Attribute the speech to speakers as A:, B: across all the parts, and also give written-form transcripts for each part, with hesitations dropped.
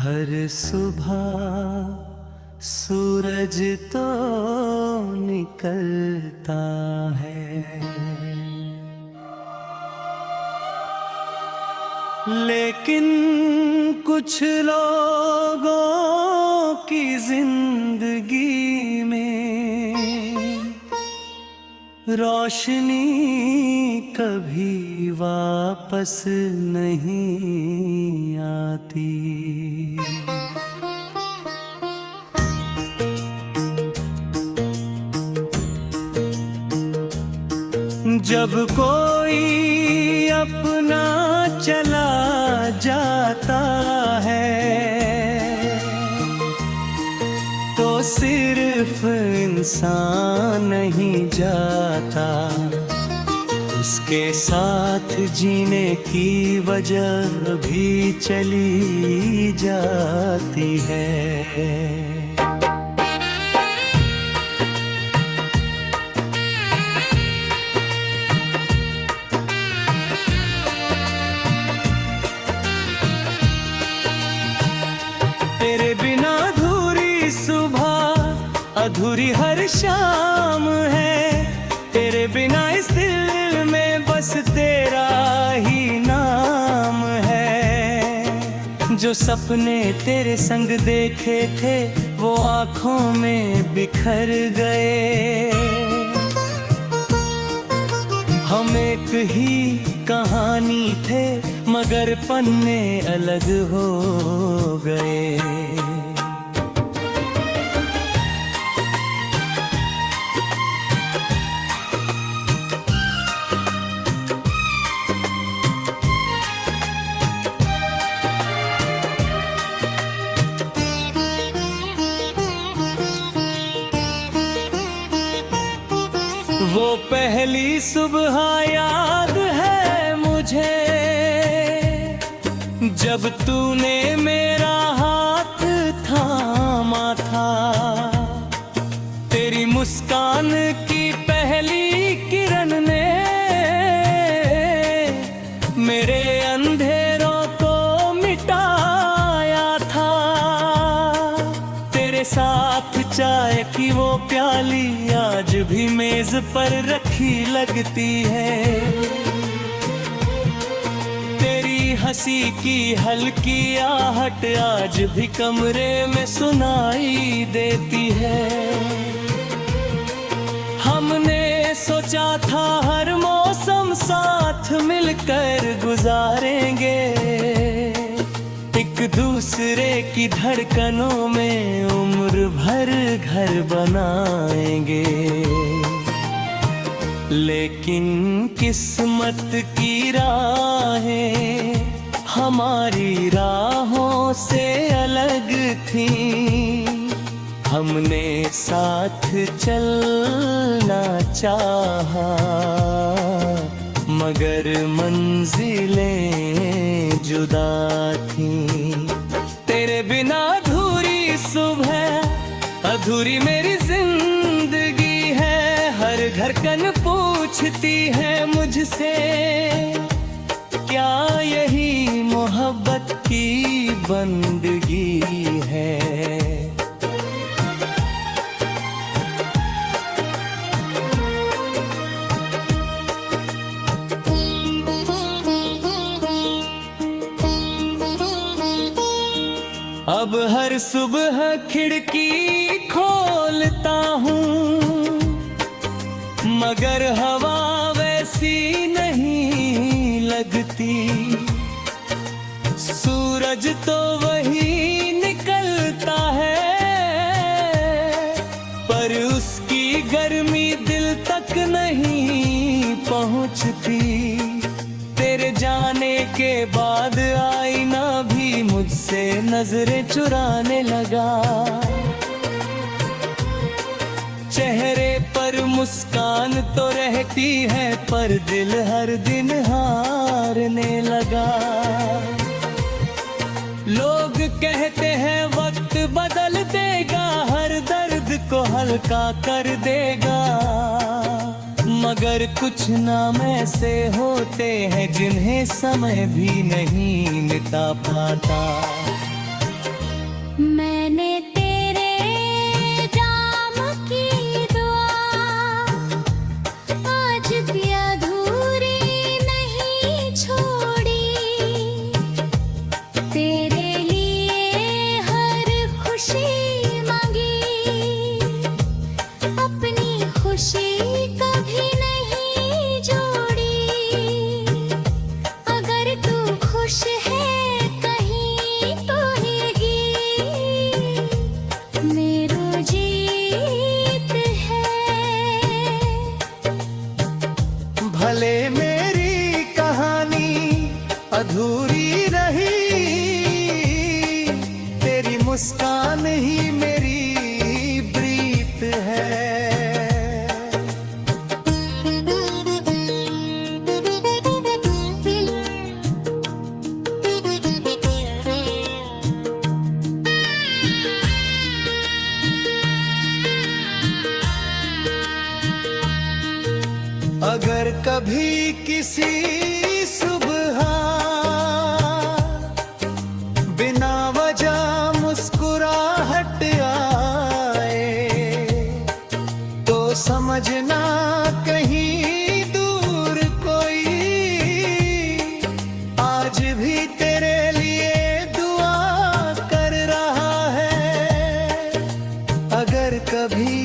A: हर सुबह सूरज तो निकलता है, लेकिन कुछ लोगों की जिंदगी में रोशनी कभी वापस नहीं आती। जब कोई अपना चला जाता है तो सिर्फ इंसान नहीं जाता, उसके साथ जीने की वजह भी चली जाती है। तेरे बिना अधूरी सुबह अधूरी हर शाम है, तेरे बिना इस दिल में बस तेरा ही नाम है। जो सपने तेरे संग देखे थे वो आँखों में बिखर गए, हम एक ही कहानी थे मगर पन्ने अलग हो गए। वो पहली सुबह याद है मुझे जब तूने मेरा हाथ थामा था, तेरी मुस्कान की पहली किरण ने मेरे अंधेरों को मिटाया था। तेरे साथ चाय की वो प्याली आज भी मेज पर रखी लगती है, तेरी हंसी की हल्की आहट आज भी कमरे में सुनाई देती है। हमने सोचा था हर मौसम साथ मिलकर गुजारेंगे, एक दूसरे की धड़कनों में उम्र भर घर बनाएंगे। लेकिन किस्मत की राहें हमारी राहों से अलग थीं, हमने साथ चलना चाहा मगर मंजिलें जुदा थीं। तेरे बिना अधूरी सुबह अधूरी मेरी जिंदगी है, हर धड़कन पूछती है मुझसे क्या यही मोहब्बत की बंदगी है। अब हर सुबह खिड़की खोलता हूँ मगर हवा वैसी नहीं लगती, सूरज तो वही निकलता है पर उसकी गर्मी दिल तक नहीं पहुँचती। तेरे जाने के बाद आईना भी मुझसे नजरें चुराने लगा, चेहरे पर मुस्कान तो रहती है पर दिल हर दिन हारने लगा। लोग कहते हैं वक्त बदल देगा, हर दर्द को हल्का कर देगा, मगर कुछ नाम ऐसे होते हैं जिन्हें समय भी नहीं मिटा पाता। अधूरी रही, तेरी मुस्कान ही मेरी प्रीत है। अगर कभी किसी सुबह बिना वजह मुस्कुराहट आए, तो समझना कहीं दूर कोई आज भी तेरे लिए दुआ कर रहा है। अगर कभी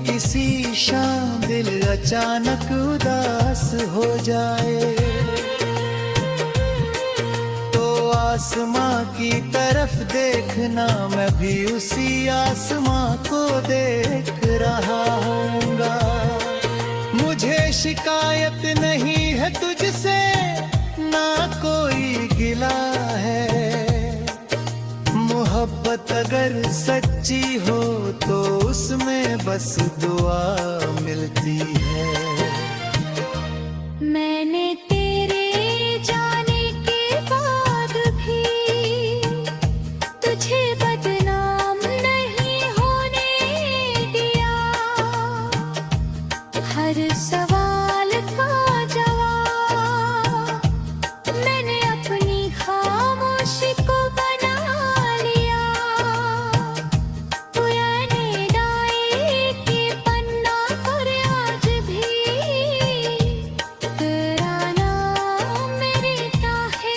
A: किसी शाम दिल अचानक उदास हो जाए, तो आसमां की तरफ देखना, मैं भी उसी आसमां को देख रहा हूँगा। मुझे शिकायत नहीं है तुझसे, ना कोई गिला है। मोहब्बत अगर सच्ची हो तो उसमें बस दुआ मिलती है।
B: मैंने तेरे जाने के बाद भी तुझे बदनाम नहीं होने दिया। हर सवाल का जवाब मैंने अपनी खामोशी को बना लिया। पुराने डायरी के पन्ना पर आज भी तेरा नाम मेरे ताहे।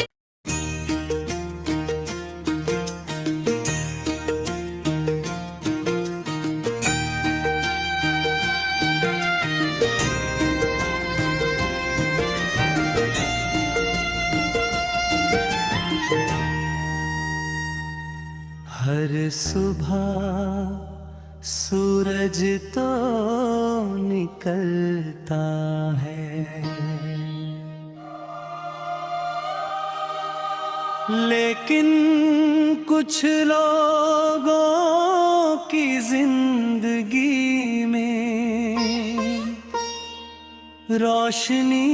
A: हर सुबह सूरज तो निकलता है, लेकिन कुछ लोगों की जिंदगी में रोशनी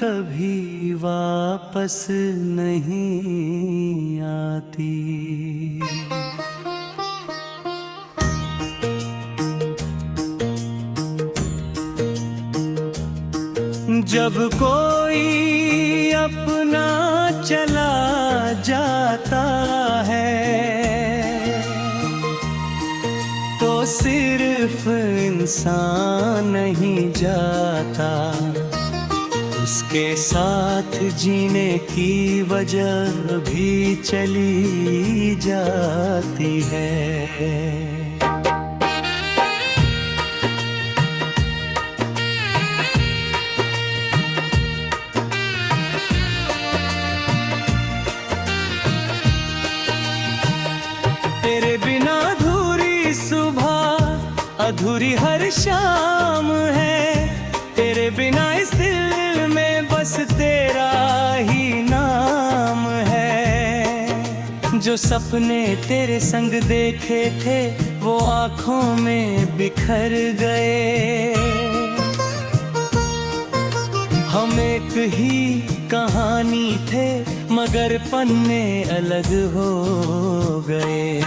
A: कभी वापस नहीं आती। जब कोई अपना चला जाता है, तो सिर्फ इंसान नहीं जाता, उसके साथ जीने की वजह भी चली जाती है। तेरे बिना अधूरी सुबह, अधूरी हर शाम है। तेरे बिना इस दिल में बस तेरा ही नाम है। जो सपने तेरे संग देखे थे वो आँखों में बिखर गए। हम एक ही कहानी थे मगर पन्ने अलग हो गए।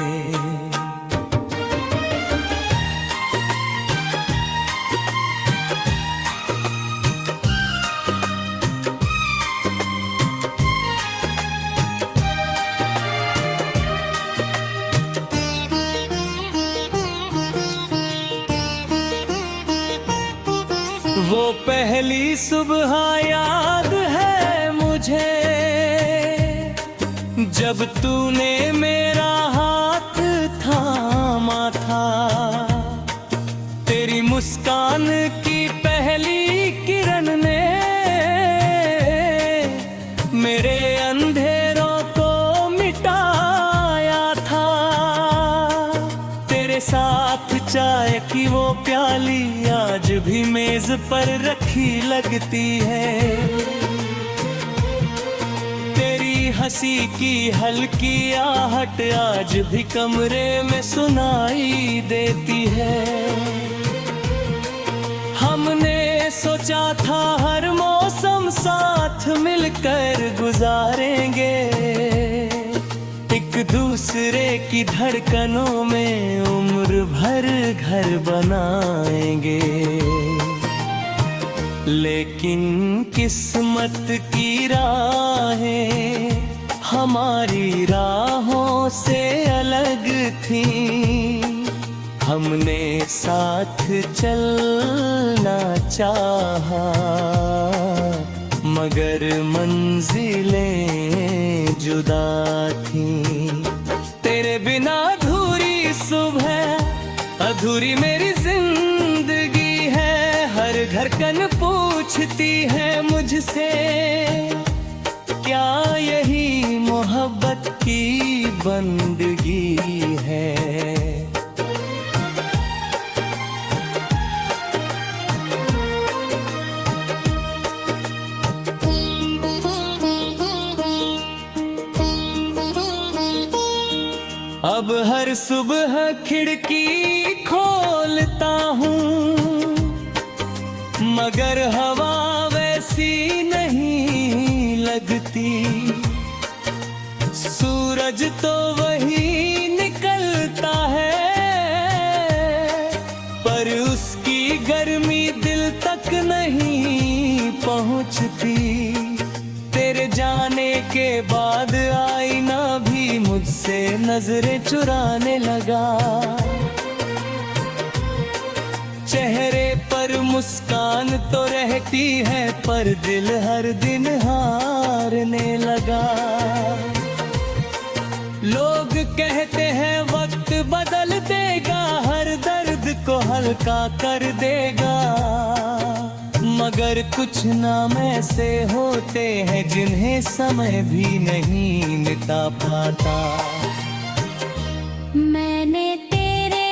A: वो पहली सुबह याद है मुझे, जब तूने मेरा हाथ थामा था। तेरी मुस्कान की पहली किरण ने मेरे अंधेरों को मिटाया था। तेरे साथ चाय की वो प्याली आज भी मेज पर रखी लगती है। हंसी की हल्की आहट आज भी कमरे में सुनाई देती है। हमने सोचा था हर मौसम साथ मिलकर गुजारेंगे, एक दूसरे की धड़कनों में उम्र भर घर बनाएंगे। लेकिन किस्मत की राहें हमारी राहों से अलग थीं। हमने साथ चलना चाहा मगर मंजिलें जुदा थीं। तेरे बिना अधूरी सुबह अधूरी मेरी जिंदगी है। हर धड़कन पूछती है मुझसे, क्या यही मोहब्बत की बंदगी है। अब हर सुबह खिड़की खोलता हूँ मगर हवा वैसी नहीं लगती। सूरज तो वही निकलता है पर उसकी गर्मी दिल तक नहीं पहुँचती। तेरे जाने के बाद आईना भी मुझसे नजरें चुराने लगा। चेहरे पर मुस्कान तो रहती है पर दिल हर दिन हारने लगा। लोग कहते हैं वक्त बदल देगा, हर दर्द को हल्का कर देगा, मगर कुछ नाम ऐसे होते हैं जिन्हें समय भी नहीं मिटा पाता।
B: मैंने तेरे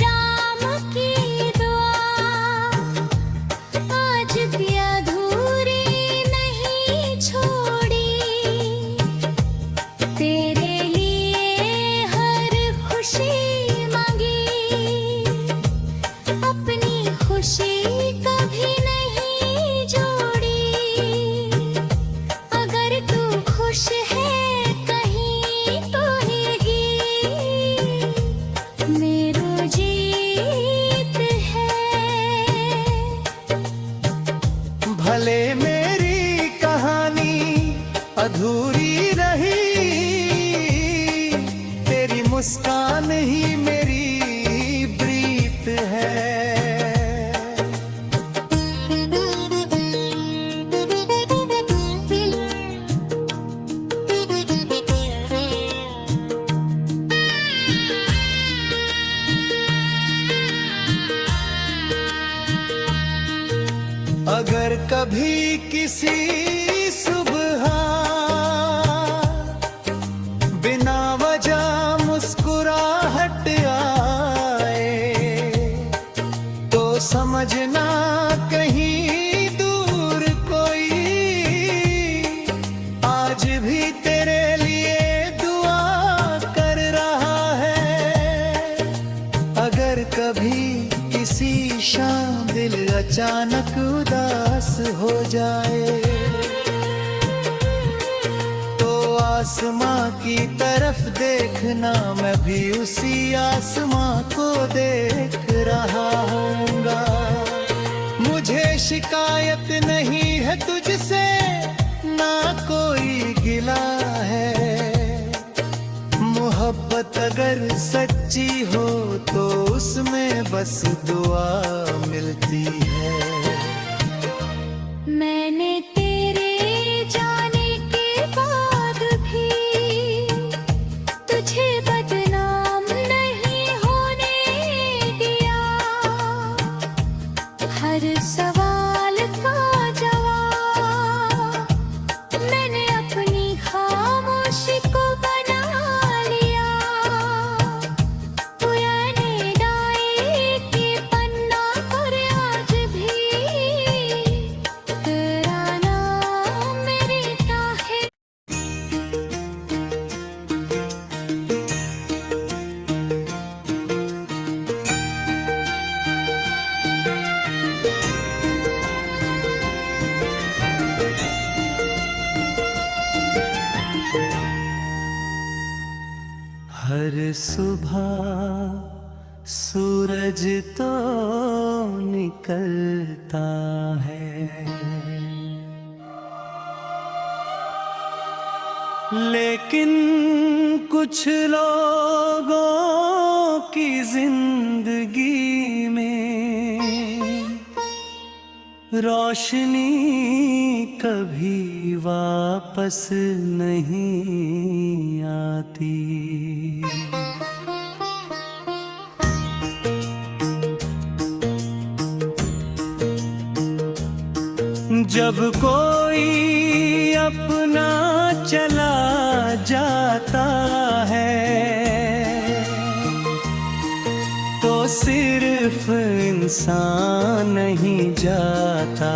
B: जाम की दुआ आज भी अधूरी नहीं छोड़ी। तेरे लिए हर खुशी मांगी, अपनी खुशी कभी नहीं जोड़ी। अगर तू खुश है कहीं तो मेरो जीत है।
A: भले मेरी कहानी अधूरी रही, तेरी मुस्कान ही मेरी प्रीत है। अगर कभी किसी सुबह बिना वजह मुस्कुराहट आए तो समझना कहीं दूर कोई आज भी तेरे लिए दुआ कर रहा है। अगर कभी किसी शाम दिल अचानक उदास हो जाए तो आसमां की तरफ देखना, मैं भी उसी आसमां को देख रहा हूँगा। मुझे शिकायत नहीं है तुझसे, ना कोई गिला है। मोहब्बत अगर सच्ची हो तो उसमें बस दुआ मिलती है।
B: मैंने तेरे जाने के बाद भी तुझे बदनाम नहीं होने दिया। हर सवाल का जवाब मैंने अपनी खामोशी को बना लिया। पुराने डायरी के पन्ना पर आज भी
A: हर सुबह सूरज तो निकलता है, लेकिन कुछ लोगों की जिंदगी में रोशनी कभी वापस नहीं आती। जब कोई अपना चला जाता है तो सिर्फ इंसान नहीं जाता,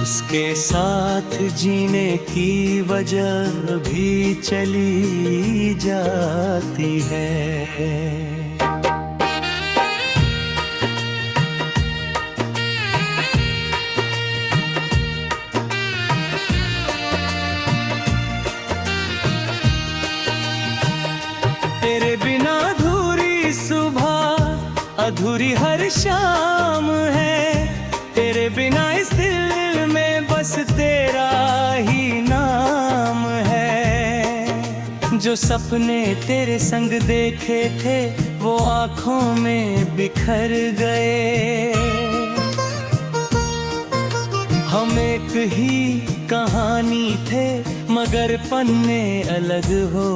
A: उसके साथ जीने की वजह भी चली जाती है। तेरे बिना अधूरी सुबह अधूरी हर शाम है, तेरे बिना इस दिल में बस तेरा ही नाम है। जो सपने तेरे संग देखे थे वो आँखों में बिखर गए, हम एक ही कहानी थे मगर पन्ने अलग हो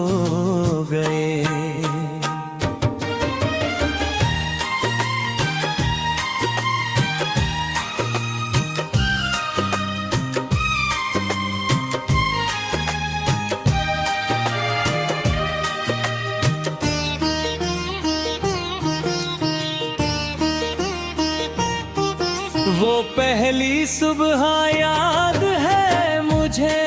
A: गए। वो पहली सुबह याद है मुझे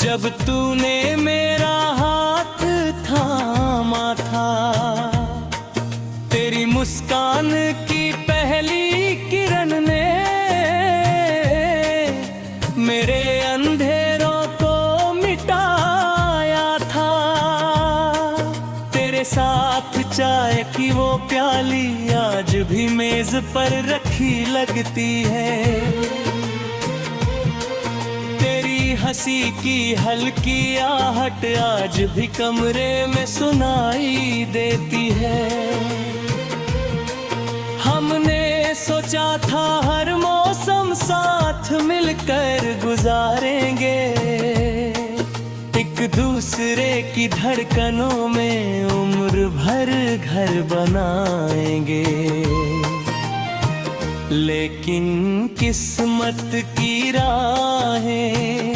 A: जब तूने मेरा हाथ थामा था, तेरी मुस्कान की पहली किरण ने मेरे अंधेरों को मिटाया था। तेरे साथ चाय की वो प्याली आज भी मेज पर रखी लगती है, तेरी हंसी की हल्की आहट आज भी कमरे में सुनाई देती है। हमने सोचा था हर मौसम साथ मिलकर गुजारेंगे, एक दूसरे की धड़कनों में उम्र भर घर बनाएंगे। लेकिन किस्मत की राहें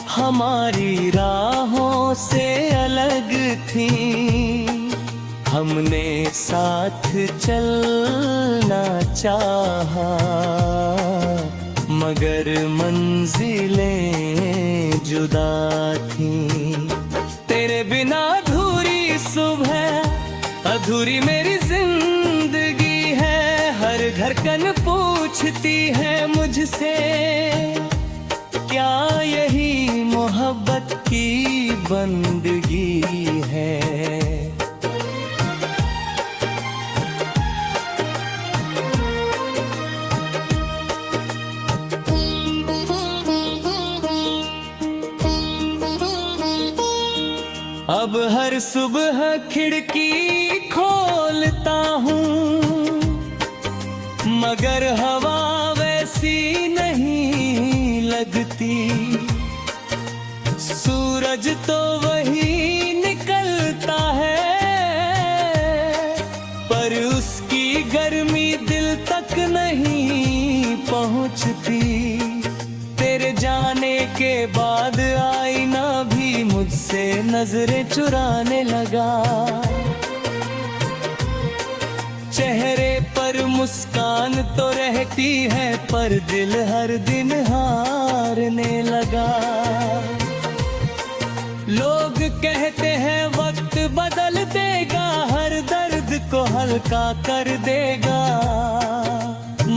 A: हमारी राहों से अलग थी, हमने साथ चलना चाहा मगर मंजिलें जुदा थीं। तेरे बिना अधूरी सुबह अधूरी मेरी जिंदगी है, हर धड़कन पूछती है मुझसे क्या यही मोहब्बत की बंदगी है। अब हर सुबह खिड़की खोलता हूँ मगर हवा वैसी नहीं लगती, सूरज तो वही निकलता है पर उसकी गर्मी दिल तक नहीं पहुँचती। तेरे जाने के बाद आईना भी मुझसे नजरें चुराने लगा, चेहरे पर मुस्कान तो रहती है पर दिल हर दिन हारने लगा। लोग कहते हैं वक्त बदल देगा, हर दर्द को हल्का कर देगा,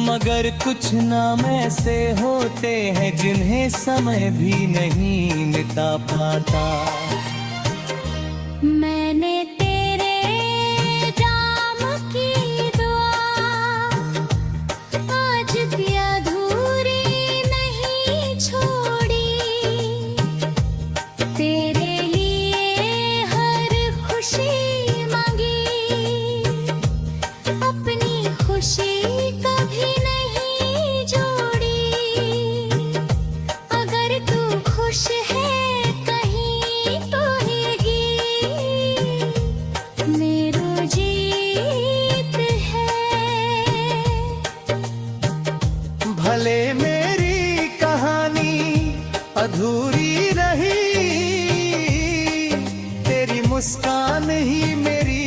A: मगर कुछ नाम ऐसे होते हैं जिन्हें समय भी नहीं मिटा पाता।
B: खुश है कहीं तो ये गीत मेरो जीत है।
A: भले मेरी कहानी अधूरी रही, तेरी मुस्कान ही मेरी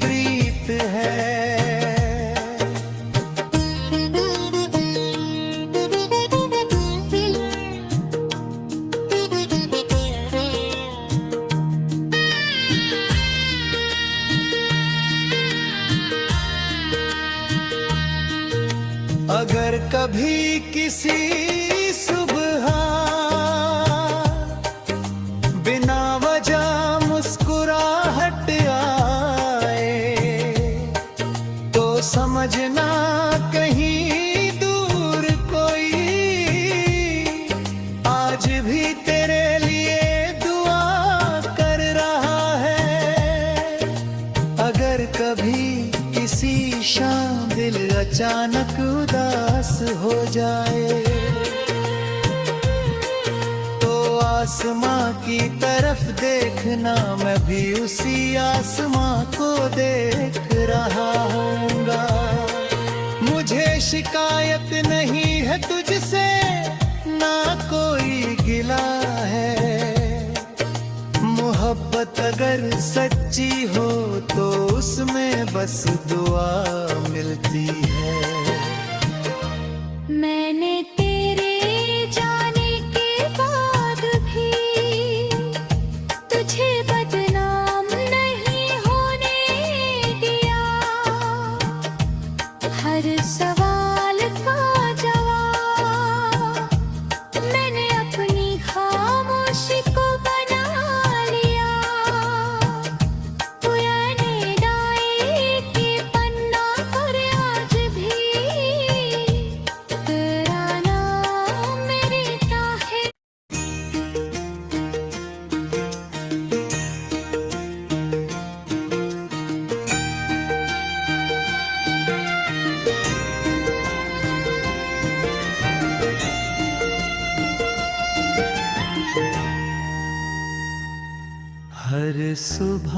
A: प्रीत है। अगर कभी किसी सुबह बिना वजह मुस्कुराहट आए, तो समझना कहीं दूर कोई आज भी तेरे लिए दुआ कर रहा है। अगर कभी किसी शाम दिल अचानक उदास हो जाए, तो आसमां की तरफ देखना, मैं भी उसी आसमां को देख रहा हूँगा। मुझे शिकायत नहीं है तुझसे, ना कोई गिला है। मोहब्बत अगर सच्ची हो तो उसमें बस दुआ मिलती है।
B: मैंने तेरे जाने के बाद भी तुझे बदनाम नहीं होने दिया। हर सवाल का जवाब मैंने अपनी खामोशी को बना लिया। पुराने डायरी के पन्ना पर आज भी तेरा नाम मेरे है।
A: हर सुबह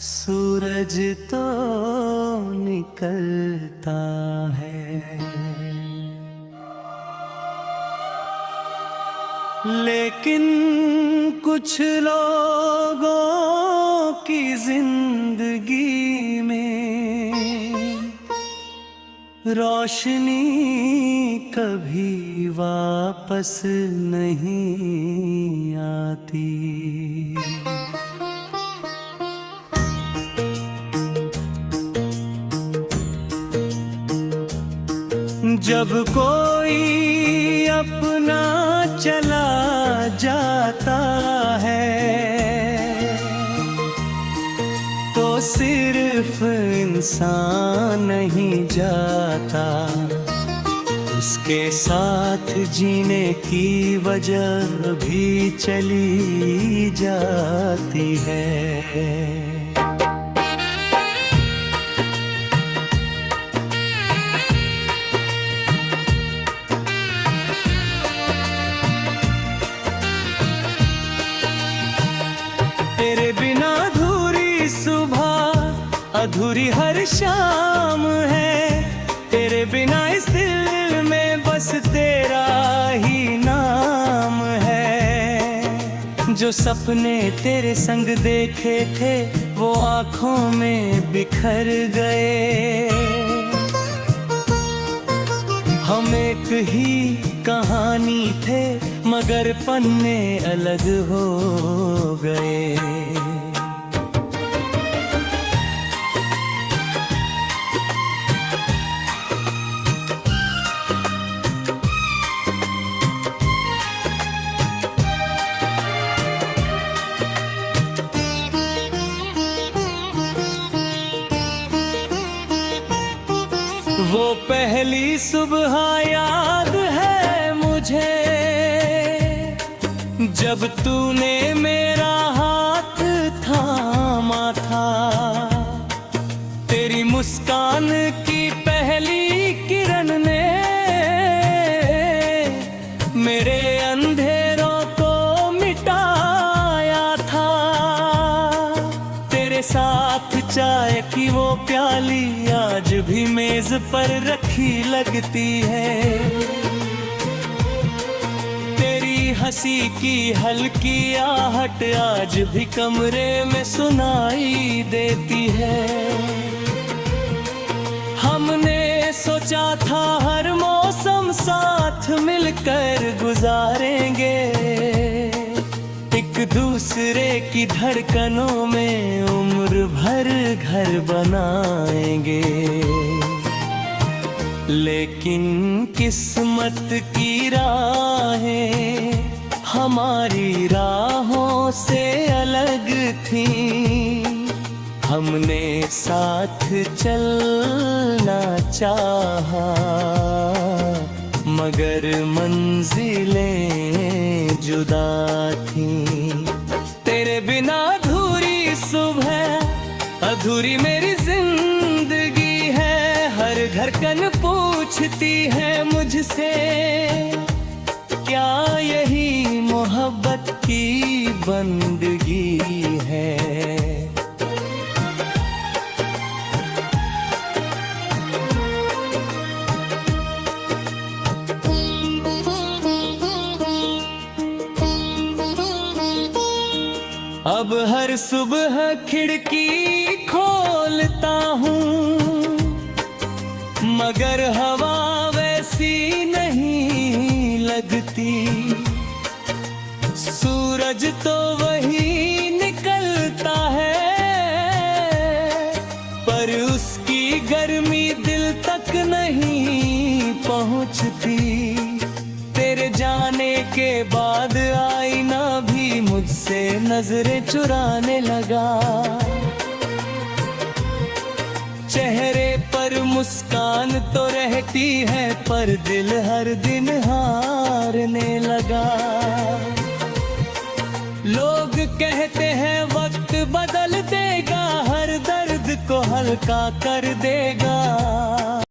A: सूरज तो निकलता है, लेकिन कुछ लोगों की जिंदगी में रोशनी कभी वापस नहीं आती। जब कोई अपना चला जाता है, तो सिर्फ इंसान नहीं जाता, उसके साथ जीने की वजह भी चली जाती है। तेरे बिना अधूरी सुबह अधूरी हर शाम है, तेरे बिना इस दिल में बस तेरा ही नाम है। जो सपने तेरे संग देखे थे वो आँखों में बिखर गए, हम एक ही कहानी थे मगर पन्ने अलग हो गए। वो पहली सुबह याद है मुझे, जब तूने मेरा हाथ थामा था। तेरी मुस्कान की पहली किरण ने मेरे अंधेरों को मिटाया था। तेरे साथ चाय की वो प्याली आज भी मेज पर रखी लगती है। तेरी हंसी की हल्की आहट आज भी कमरे में सुनाई देती है। हमने सोचा था हर मौसम साथ मिलकर गुजारेंगे, एक दूसरे की धड़कनों में उम्र भर घर बनाएंगे। लेकिन किस्मत की राहें हमारी राहों से अलग थीं। हमने साथ चलना चाहा, मगर मंजिलें जुदा थीं। तेरे बिना अधूरी सुबह, अधूरी मेरी जिंदगी है। हर धड़कन पूछती है मुझसे, क्या यही मोहब्बत की बंदगी है। अब हर सुबह खिड़की खोलता हूँ, मगर हवा वैसी नहीं लगती। सूरज तो वही निकलता है, पर उसकी गर्मी दिल तक नहीं पहुँचती। तेरे जाने के बाद आईना भी मुझसे नजरें चुराने लगा। चेहरे पर मुस्कान तो रहती है, पर दिल हर दिन हारने लगा। लोग कहते हैं वक्त बदल देगा, हर दर्द को हल्का कर देगा।